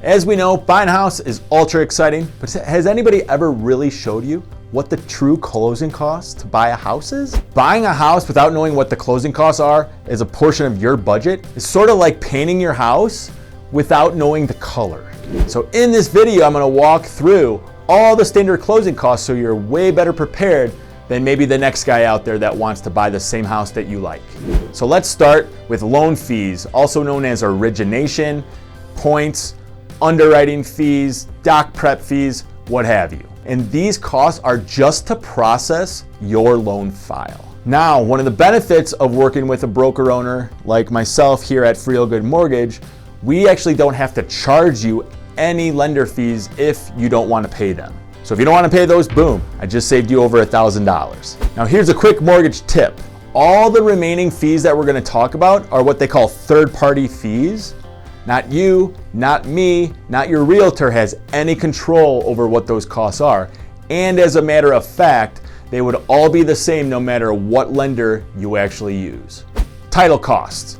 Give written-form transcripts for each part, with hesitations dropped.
As we know, buying a house is ultra exciting, but has anybody ever really showed you what the true closing costs to buy a house is? Buying a house without knowing what the closing costs are as a portion of your budget is sort of like painting your house without knowing the color. So in this video, I'm gonna walk through all the standard closing costs so you're way better prepared than maybe the next guy out there that wants to buy the same house that you like. So let's start with loan fees, also known as origination, points, underwriting fees, doc prep fees, what have you. And these costs are just to process your loan file. Now, one of the benefits of working with a broker owner like myself here at Feel Good Mortgage, we actually don't have to charge you any lender fees if you don't want to pay them. So if you don't want to pay those, boom, I just saved you over $1,000. Now here's a quick mortgage tip. All the remaining fees that we're going to talk about are what they call third-party fees. Not you, not me, not your realtor has any control over what those costs are. And as a matter of fact, they would all be the same no matter what lender you actually use. Title costs.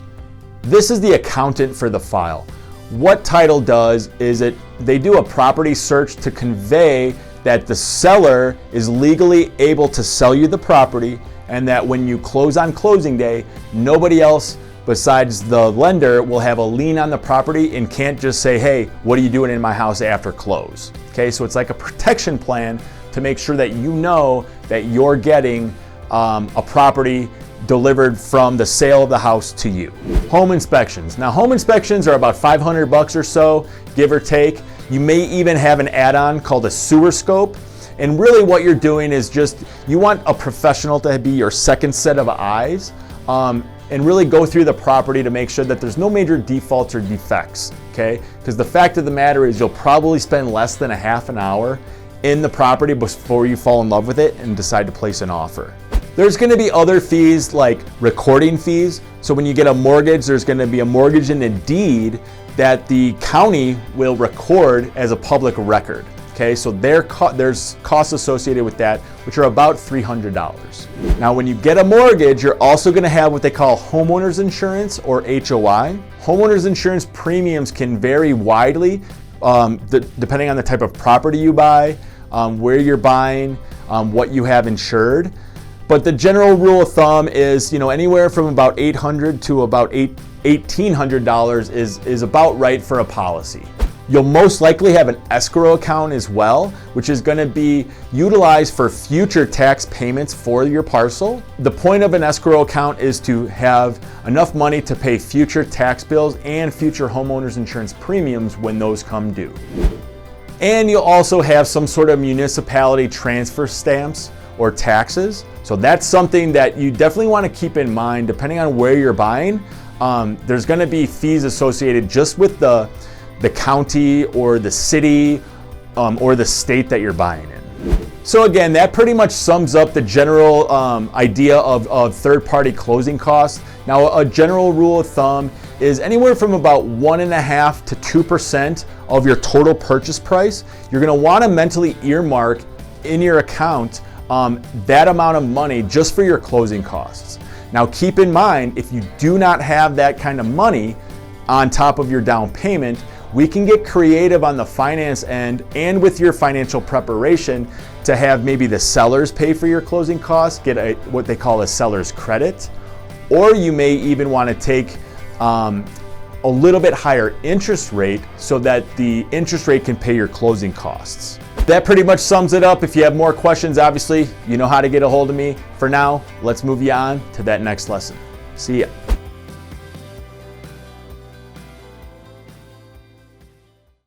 This is the accountant for the file. What title does is they do a property search to convey that the seller is legally able to sell you the property and that when you close on closing day, nobody else besides the lender will have a lien on the property and can't just say, hey, what are you doing in my house after close? Okay, so it's like a protection plan to make sure that you know that you're getting a property delivered from the sale of the house to you. Home inspections. Now, home inspections are about $500 or so, give or take. You may even have an add-on called a sewer scope. And really what you're doing is just, you want a professional to be your second set of eyes and really go through the property to make sure that there's no major defaults or defects, okay? Because the fact of the matter is you'll probably spend less than a half an hour in the property before you fall in love with it and decide to place an offer. There's gonna be other fees like recording fees. So when you get a mortgage, there's gonna be a mortgage and a deed that the county will record as a public record. Okay, so there's costs associated with that, which are about $300. Now, when you get a mortgage, you're also gonna have what they call homeowners insurance or HOI. Homeowners insurance premiums can vary widely depending on the type of property you buy, where you're buying, what you have insured. But the general rule of thumb is, anywhere from about $800 to about $1,800 is about right for a policy. You'll most likely have an escrow account as well, which is going to be utilized for future tax payments for your parcel. The point of an escrow account is to have enough money to pay future tax bills and future homeowners insurance premiums when those come due. And you'll also have some sort of municipality transfer stamps or taxes. So that's something that you definitely want to keep in mind depending on where you're buying. There's going to be fees associated just with the county or the city or the state that you're buying in. So again, that pretty much sums up the general idea of third-party closing costs. Now, a general rule of thumb is anywhere from about 1.5% to 2% of your total purchase price. You're going to want to mentally earmark in your account that amount of money just for your closing costs. Now, keep in mind, if you do not have that kind of money on top of your down payment, we can get creative on the finance end and with your financial preparation to have maybe the sellers pay for your closing costs, get what they call a seller's credit, or you may even want to take a little bit higher interest rate so that the interest rate can pay your closing costs. That pretty much sums it up. If you have more questions, obviously, you know how to get a hold of me. For now, let's move you on to that next lesson. See ya.